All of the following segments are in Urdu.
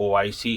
OIC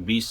20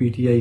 PTI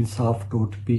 insaf.p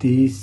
30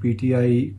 PTI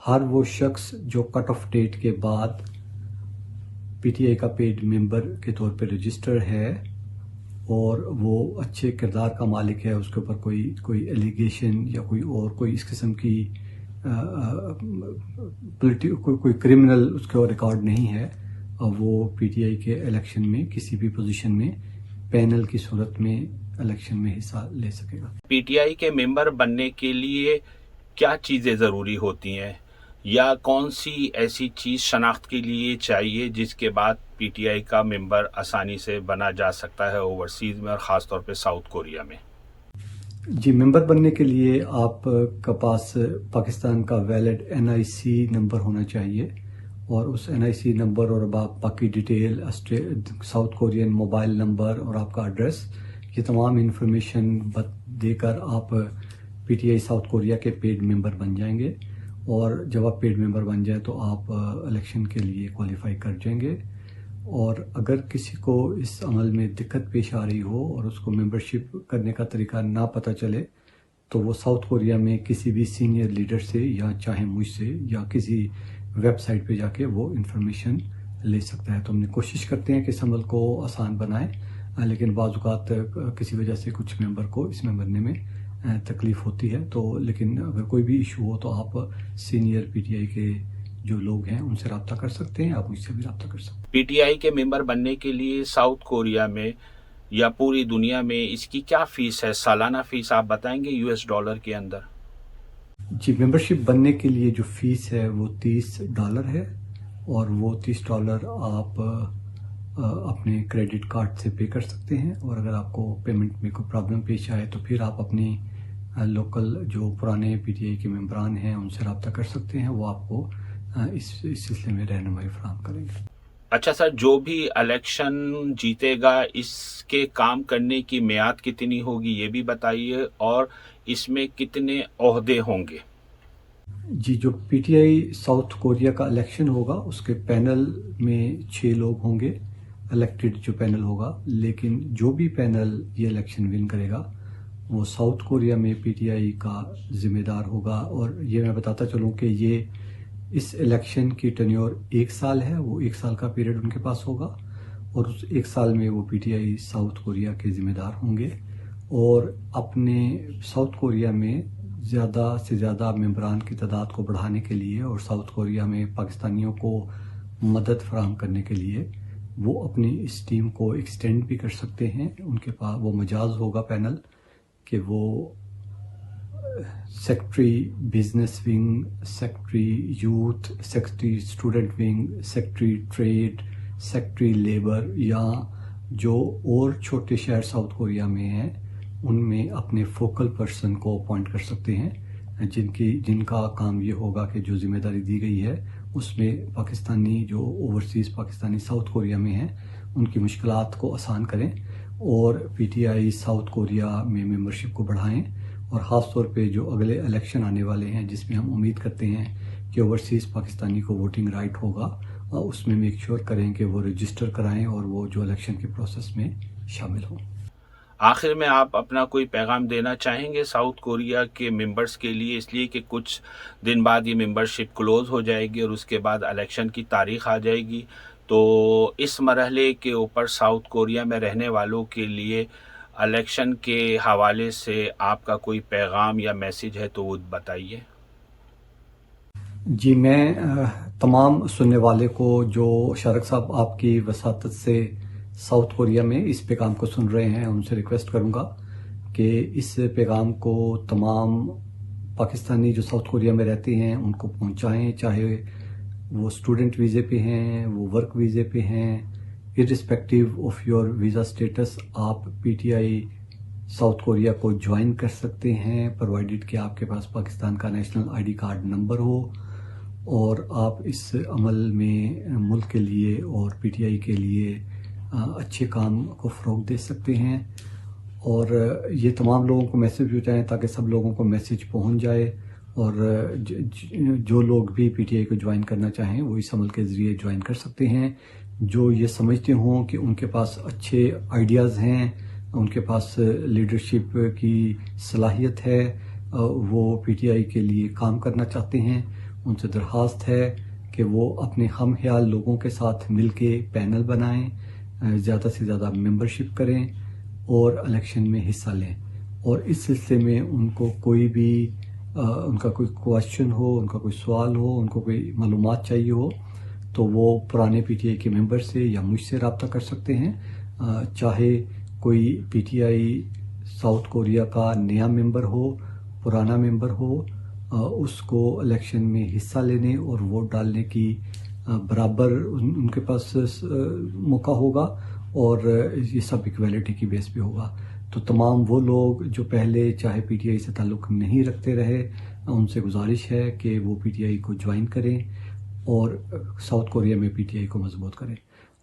ہر وہ شخص جو کٹ آف ڈیٹ کے بعد پی ٹی آئی کا پیڈ ممبر کے طور پہ رجسٹر ہے اور وہ اچھے کردار کا مالک ہے، اس کے اوپر کوئی ایلیگیشن یا کوئی اس قسم کی کوئی کرمنل اس کا ریکارڈ نہیں ہے، وہ پی ٹی آئی کے الیکشن میں کسی بھی پوزیشن میں پینل کی صورت میں الیکشن میں حصہ لے سکے گا۔ پی ٹی آئی کے ممبر بننے کے لیے کیا چیزیں ضروری ہوتی ہیں یا کون سی ایسی چیز شناخت کے لیے چاہیے جس کے بعد پی ٹی آئی کا ممبر آسانی سے بنا جا سکتا ہے اوورسیز میں اور خاص طور پہ ساؤتھ کوریا میں؟ جی، ممبر بننے کے لیے آپ کا پاس پاکستان کا ویلڈ NIC نمبر ہونا چاہیے، اور اس NIC نمبر اور باقی detail south Korean mobile number اور آپ کا ایڈریس، یہ تمام انفارمیشن دے کر آپ P T I south Korea کے پیڈ ممبر بن جائیں گے، اور جب آپ پیڈ ممبر بن جائیں تو آپ الیکشن کے لیے کوالیفائی کر جائیں گے۔ اور اگر کسی کو اس عمل میں دقت پیش آ رہی ہو اور اس کو ممبرشپ کرنے کا طریقہ نہ پتہ چلے تو وہ ساؤتھ کوریا میں کسی بھی سینئر لیڈر سے یا چاہے مجھ سے یا کسی ویب سائٹ پہ جا کے وہ انفارمیشن لے سکتا ہے۔ تو ہم نے کوشش کرتے ہیں کہ اس عمل کو آسان بنائیں، لیکن بعض اوقات کسی وجہ سے کچھ ممبر کو اس میں بننے میں تکلیف ہوتی ہے، تو لیکن اگر کوئی بھی ایشو ہو تو آپ سینئر پی ٹی آئی کے جو لوگ ہیں ان سے رابطہ کر سکتے ہیں، آپ مجھ سے بھی رابطہ کر سکتے ہیں۔ پی ٹی آئی کے ممبر بننے کے لیے ساؤتھ کوریا میں یا پوری دنیا میں اس کی کیا فیس ہے؟ سالانہ فیس آپ بتائیں گے $US کے اندر؟ جی، ممبرشپ بننے کے لیے جو فیس ہے وہ $30 ہے، اور وہ $30 آپ اپنے کریڈٹ کارڈ سے پے کر سکتے ہیں، اور اگر آپ کو پیمنٹ میں کوئی پرابلم پیش آئے تو پھر آپ اپنی لوکل جو پرانے پی ٹی آئی کے ممبران ہیں ان سے رابطہ کر سکتے ہیں، وہ آپ کو اس سلسلے میں رہنمائی فراہم کریں گے۔ اچھا سر، جو بھی الیکشن جیتے گا اس کے کام کرنے کی میعاد کتنی ہوگی یہ بھی بتائیے، اور اس میں کتنے عہدے ہوں گے؟ جی، جو P T I south Korea کا الیکشن ہوگا اس کے پینل میں 6 لوگ ہوں گے، الیکٹڈ جو پینل ہوگا، لیکن جو بھی پینل یہ الیکشن ون کرے گا وہ ساؤتھ کوریا میں پی ٹی آئی کا ذمہ دار ہوگا۔ اور یہ میں بتاتا چلوں کہ یہ اس الیکشن کی ٹینیور 1 سال ہے، وہ 1 سال کا پیریڈ ان کے پاس ہوگا، اور اس 1 سال میں وہ P T I south Korea کے ذمہ دار ہوں گے، اور اپنے ساؤتھ کوریا میں زیادہ سے زیادہ ممبران کی تعداد کو بڑھانے کے لیے اور ساؤتھ کوریا میں پاکستانیوں کو مدد فراہم کرنے کے لیے وہ اپنی اس ٹیم کو ایکسٹینڈ بھی کر سکتے ہیں۔ ان کے پاس وہ مجاز ہوگا پینل کہ وہ secretary business wing, secretary youth, secretary student wing, secretary trade, secretary labour, یا جو اور چھوٹے شہر ساؤتھ کوریا میں ہیں ان میں اپنے فوکل پرسن کو اپوائنٹ کر سکتے ہیں، جن کا کام یہ ہوگا کہ جو ذمہ داری دی گئی ہے اس میں پاکستانی جو اوورسیز پاکستانی ساؤتھ کوریا میں ہیں ان کی مشکلات کو آسان کریں، اور P T I south Korea میں ممبرشپ کو بڑھائیں، اور خاص طور پہ جو اگلے الیکشن آنے والے ہیں جس میں ہم امید کرتے ہیں کہ اوورسیز پاکستانی کو ووٹنگ رائٹ ہوگا، اس میں میک شور کریں کہ وہ رجسٹر کرائیں اور وہ جو الیکشن کے پروسیس میں شامل ہوں۔ آخر میں آپ اپنا کوئی پیغام دینا چاہیں گے ساؤتھ کوریا کے ممبرز کے لیے، اس لیے کہ کچھ دن بعد یہ ممبرشپ کلوز ہو جائے گی اور اس کے بعد الیکشن کی تاریخ آ جائے گی، تو اس مرحلے کے اوپر ساؤتھ کوریا میں رہنے والوں کے لیے الیکشن کے حوالے سے آپ کا کوئی پیغام یا میسج ہے تو وہ بتائیے۔ جی، میں تمام سننے والے کو جو شارق صاحب آپ کی وساطت سے ساؤتھ کوریا میں اس پیغام کو سن رہے ہیں ان سے ریکویسٹ کروں گا کہ اس پیغام کو تمام پاکستانی جو ساؤتھ کوریا میں رہتے ہیں ان کو پہنچائیں، چاہے وہ اسٹوڈنٹ ویزے پہ ہیں، وہ ورک ویزے پہ ہیں، ارسپیکٹیو آف یور ویزا اسٹیٹس آپ P T I south Korea کو جوائن کر سکتے ہیں، پرووائڈڈ کہ آپ کے پاس پاکستان کا national I D card number ہو، اور آپ اس عمل میں ملک کے لیے اور پی ٹی آئی کے لیے اچھے کام کو فروغ دے سکتے ہیں، اور یہ تمام لوگوں کو میسج پہنچائیں تاکہ سب لوگوں کو میسج پہنچ جائے، اور جو لوگ بھی پی ٹی آئی کو جوائن کرنا چاہیں وہ اس عمل کے ذریعے جوائن کر سکتے ہیں، جو یہ سمجھتے ہوں کہ ان کے پاس اچھے آئیڈیاز ہیں، ان کے پاس لیڈرشپ کی صلاحیت ہے، وہ پی ٹی آئی کے لیے کام کرنا چاہتے ہیں، ان سے درخواست ہے کہ وہ اپنے ہم خیال لوگوں کے ساتھ مل کے پینل بنائیں، زیادہ سے زیادہ ممبرشپ کریں اور الیکشن میں حصہ لیں. اور اس سلسلے میں ان کو کوئی بھی ان کا کوئی کوشچن ہو، ان کا کوئی سوال ہو، ان کو کوئی معلومات چاہیے ہو تو وہ پرانے پی ٹی آئی کے ممبر سے یا مجھ سے رابطہ کر سکتے ہیں. چاہے کوئی P T I south Korea کا نیا ممبر ہو، پرانا ممبر ہو، اس کو الیکشن میں حصہ لینے اور ووٹ ڈالنے کی برابر ان کے پاس موقع ہوگا، اور یہ سب ایکویلٹی کی بیس پہ ہوگا. تو تمام وہ لوگ جو پہلے چاہے پی ٹی آئی سے تعلق نہیں رکھتے رہے، ان سے گزارش ہے کہ وہ پی ٹی آئی کو جوائن کریں اور ساؤتھ کوریا میں پی ٹی آئی کو مضبوط کریں.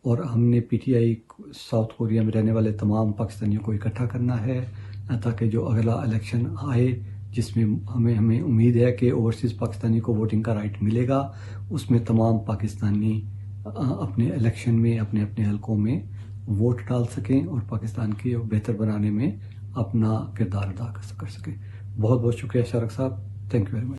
اور ہم نے P T I south Korea میں رہنے والے تمام پاکستانیوں کو اکٹھا کرنا ہے تاکہ جو اگلا الیکشن آئے جس میں ہمیں امید ہے کہ اوورسیز پاکستانی کو ووٹنگ کا رائٹ ملے گا، اس میں تمام پاکستانی اپنے الیکشن میں اپنے اپنے حلقوں میں ووٹ ڈال سکیں اور پاکستان کی بہتر بنانے میں اپنا کردار ادا کر سکیں. بہت بہت شکریہ شارق صاحب. Thank you very much.